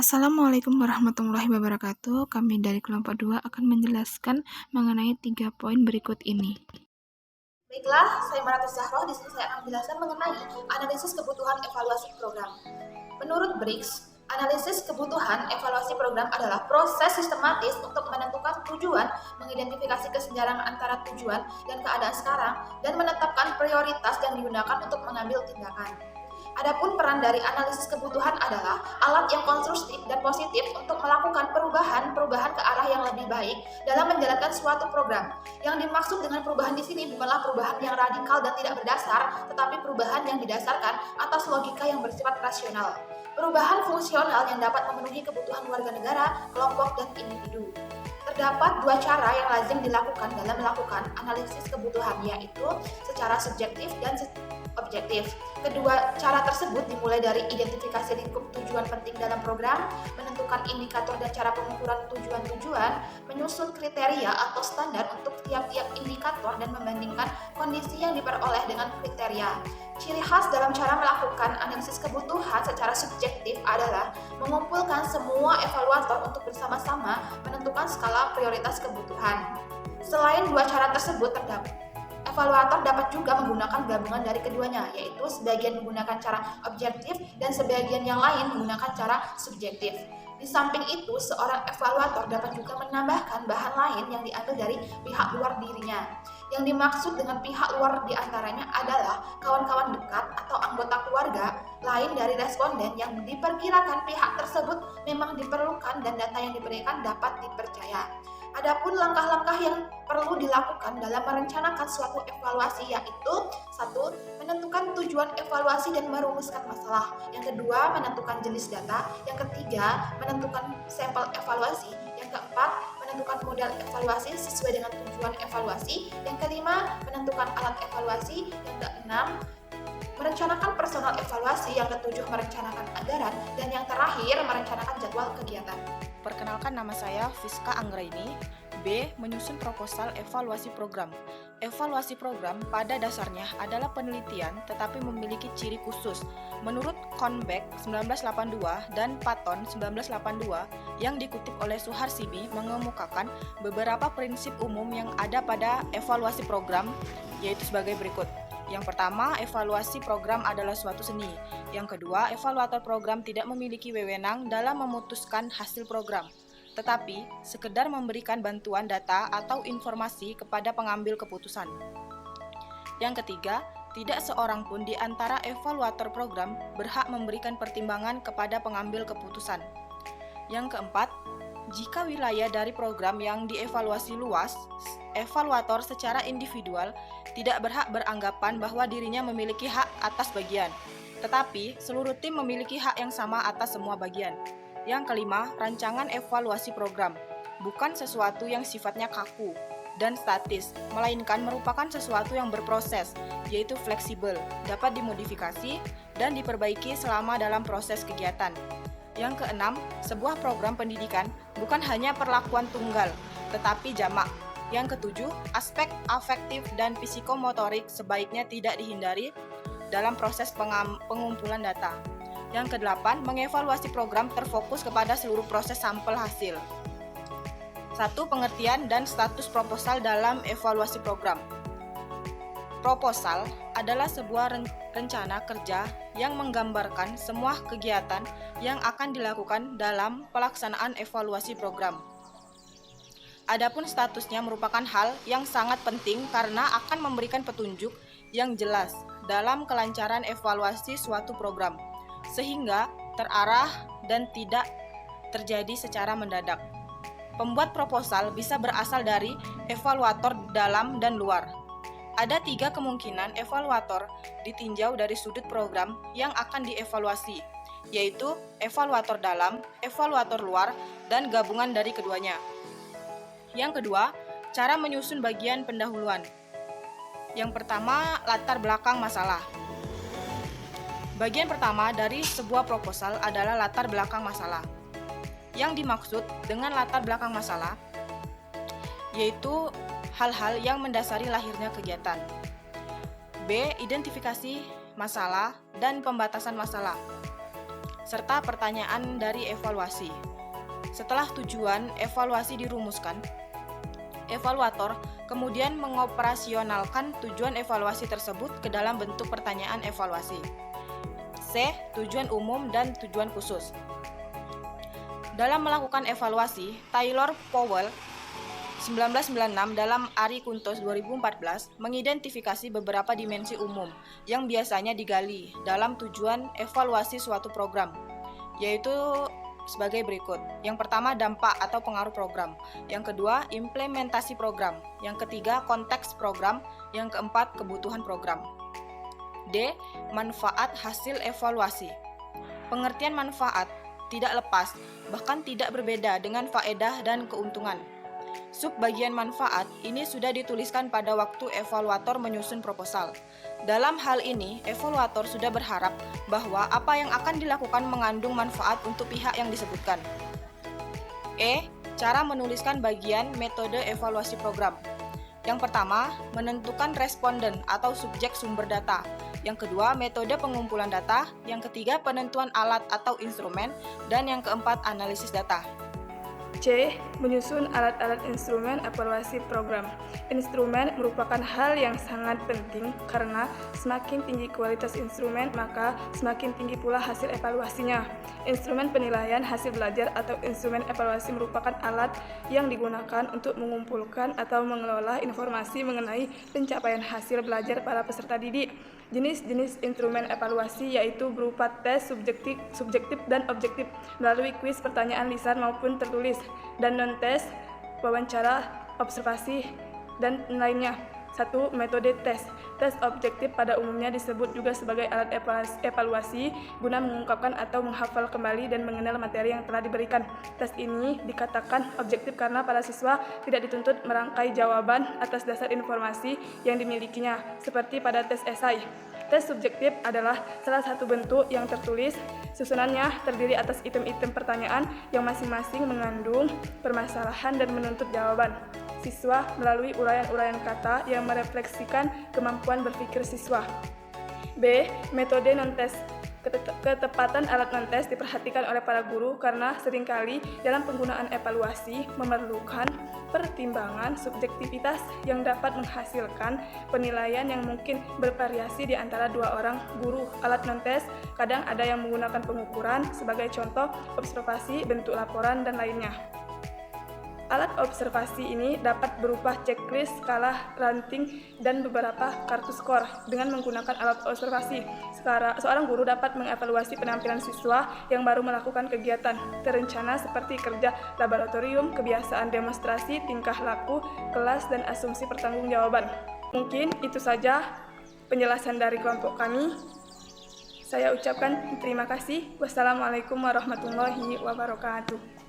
Assalamualaikum warahmatullahi wabarakatuh. Kami dari kelompok 2 akan menjelaskan mengenai 3 poin berikut ini. Baiklah, saya Maratus Zahroh. Di sini saya akan menjelaskan mengenai analisis kebutuhan evaluasi program. Menurut Briggs, analisis kebutuhan evaluasi program adalah proses sistematis untuk menentukan tujuan, mengidentifikasi kesenjangan antara tujuan dan keadaan sekarang, dan menetapkan prioritas yang digunakan untuk mengambil tindakan. Adapun peran dari analisis kebutuhan adalah alat yang konstruktif dan positif untuk melakukan perubahan ke arah yang lebih baik dalam menjalankan suatu program. Yang dimaksud dengan perubahan di sini bukanlah perubahan yang radikal dan tidak berdasar, tetapi perubahan yang didasarkan atas logika yang bersifat rasional. Perubahan fungsional yang dapat memenuhi kebutuhan warga negara, kelompok, dan individu. Terdapat dua cara yang lazim dilakukan dalam melakukan analisis kebutuhan, yaitu secara subjektif dan objektif. Kedua cara tersebut dimulai dari identifikasi lingkup tujuan penting dalam program, menentukan indikator dan cara pengukuran tujuan-tujuan, menyusun kriteria atau standar untuk tiap-tiap indikator dan membandingkan kondisi yang diperoleh dengan kriteria. Ciri khas dalam cara melakukan analisis kebutuhan secara subjektif adalah mengumpulkan semua evaluator untuk bersama-sama menentukan skala prioritas kebutuhan. Selain dua cara tersebut, evaluator dapat juga menggunakan gabungan dari keduanya, yaitu sebagian menggunakan cara objektif dan sebagian yang lain menggunakan cara subjektif. Di samping itu, seorang evaluator dapat juga menambahkan bahan lain yang diambil dari pihak luar dirinya. Yang dimaksud dengan pihak luar diantaranya adalah kawan-kawan dekat atau anggota keluarga lain dari responden yang diperkirakan pihak tersebut memang diperlukan dan data yang diberikan dapat dipercaya. Adapun langkah-langkah yang perlu dilakukan dalam merencanakan suatu evaluasi yaitu 1. Menentukan tujuan evaluasi dan merumuskan masalah. Yang kedua, menentukan jenis data. Yang ketiga, menentukan sampel evaluasi. Yang keempat, menentukan modal evaluasi sesuai dengan tujuan evaluasi. Yang kelima, menentukan alat evaluasi. Yang keenam, merencanakan personal evaluasi. Yang ketujuh, merencanakan anggaran. Dan yang terakhir, merencanakan jadwal kegiatan. Perkenalkan, nama saya Fiska Anggraini. B. Menyusun proposal evaluasi program. Evaluasi program pada dasarnya adalah penelitian tetapi memiliki ciri khusus. Menurut Kornbeck 1982 dan Patton 1982 yang dikutip oleh Suharsibi mengemukakan beberapa prinsip umum yang ada pada evaluasi program, yaitu sebagai berikut. Yang pertama, evaluasi program adalah suatu seni. Yang kedua, evaluator program tidak memiliki wewenang dalam memutuskan hasil program, tetapi sekedar memberikan bantuan data atau informasi kepada pengambil keputusan. Yang ketiga, tidak seorang pun di antara evaluator program berhak memberikan pertimbangan kepada pengambil keputusan. Yang keempat, jika wilayah dari program yang dievaluasi luas, evaluator secara individual tidak berhak beranggapan bahwa dirinya memiliki hak atas bagian, tetapi seluruh tim memiliki hak yang sama atas semua bagian. Yang kelima, rancangan evaluasi program bukan sesuatu yang sifatnya kaku dan statis, melainkan merupakan sesuatu yang berproses, yaitu fleksibel, dapat dimodifikasi dan diperbaiki selama dalam proses kegiatan. Yang keenam, sebuah program pendidikan bukan hanya perlakuan tunggal, tetapi jamak. Yang ketujuh, aspek afektif dan psikomotorik sebaiknya tidak dihindari dalam proses pengumpulan data. Yang kedelapan, mengevaluasi program terfokus kepada seluruh proses sampel hasil. 1. Pengertian dan status proposal dalam evaluasi program. Proposal adalah sebuah rencana kerja yang menggambarkan semua kegiatan yang akan dilakukan dalam pelaksanaan evaluasi program. Adapun statusnya merupakan hal yang sangat penting karena akan memberikan petunjuk yang jelas dalam kelancaran evaluasi suatu program, sehingga terarah dan tidak terjadi secara mendadak. Pembuat proposal bisa berasal dari evaluator dalam dan luar. Ada 3 kemungkinan evaluator ditinjau dari sudut program yang akan dievaluasi, yaitu evaluator dalam, evaluator luar, dan gabungan dari keduanya. Yang kedua, cara menyusun bagian pendahuluan. Yang pertama, latar belakang masalah. Bagian pertama dari sebuah proposal adalah latar belakang masalah. Yang dimaksud dengan latar belakang masalah yaitu hal-hal yang mendasari lahirnya kegiatan. B. Identifikasi masalah dan pembatasan masalah. serta pertanyaan dari evaluasi. Setelah tujuan evaluasi dirumuskan, evaluator kemudian mengoperasionalkan tujuan evaluasi tersebut ke dalam bentuk pertanyaan evaluasi. C. Tujuan umum dan tujuan khusus. Dalam melakukan evaluasi, Taylor Powell 1996 dalam Ari Kuntos 2014 mengidentifikasi beberapa dimensi umum yang biasanya digali dalam tujuan evaluasi suatu program, yaitu sebagai berikut. Yang pertama, dampak atau pengaruh program. Yang kedua, implementasi program. Yang ketiga, konteks program. Yang keempat, kebutuhan program. D. Manfaat hasil evaluasi. Pengertian manfaat tidak lepas, bahkan tidak berbeda dengan faedah dan keuntungan. Subbagian manfaat ini sudah dituliskan pada waktu evaluator menyusun proposal. Dalam hal ini, evaluator sudah berharap bahwa apa yang akan dilakukan mengandung manfaat untuk pihak yang disebutkan. E. Cara menuliskan bagian metode evaluasi program. Yang pertama, menentukan responden atau subjek sumber data. Yang kedua, metode pengumpulan data. Yang ketiga, penentuan alat atau instrumen. Dan yang keempat, analisis data. C. Menyusun alat-alat instrumen evaluasi program. Instrumen merupakan hal yang sangat penting karena semakin tinggi kualitas instrumen, maka semakin tinggi pula hasil evaluasinya. Instrumen penilaian hasil belajar atau instrumen evaluasi merupakan alat yang digunakan untuk mengumpulkan atau mengelola informasi mengenai pencapaian hasil belajar para peserta didik. Jenis-jenis instrumen evaluasi yaitu berupa tes subjektif dan objektif melalui kuis pertanyaan lisan maupun tertulis, dan non-tes, wawancara, observasi, dan lainnya. 1. Metode tes. Tes objektif pada umumnya disebut juga sebagai alat evaluasi guna mengungkapkan atau menghafal kembali dan mengenal materi yang telah diberikan. Tes ini dikatakan objektif karena para siswa tidak dituntut merangkai jawaban atas dasar informasi yang dimilikinya, seperti pada tes esai. Tes subjektif adalah salah satu bentuk yang tertulis. Susunannya terdiri atas item-item pertanyaan yang masing-masing mengandung permasalahan dan menuntut jawaban siswa melalui uraian-uraian kata yang merefleksikan kemampuan berpikir siswa. B. Metode non-tes. Ketepatan alat non-tes diperhatikan oleh para guru karena seringkali dalam penggunaan evaluasi memerlukan pertimbangan subjektivitas yang dapat menghasilkan penilaian yang mungkin bervariasi di antara dua orang guru. Alat non-tes kadang ada yang menggunakan pengukuran, sebagai contoh observasi, bentuk laporan, dan lainnya. Alat observasi ini dapat berupa checklist, skala, ranting, dan beberapa kartu skor. Dengan menggunakan alat observasi, seorang guru dapat mengevaluasi penampilan siswa yang baru melakukan kegiatan terencana seperti kerja laboratorium, kebiasaan demonstrasi, tingkah laku, kelas, dan asumsi pertanggungjawaban. Mungkin itu saja penjelasan dari kelompok kami. Saya ucapkan terima kasih. Wassalamualaikum warahmatullahi wabarakatuh.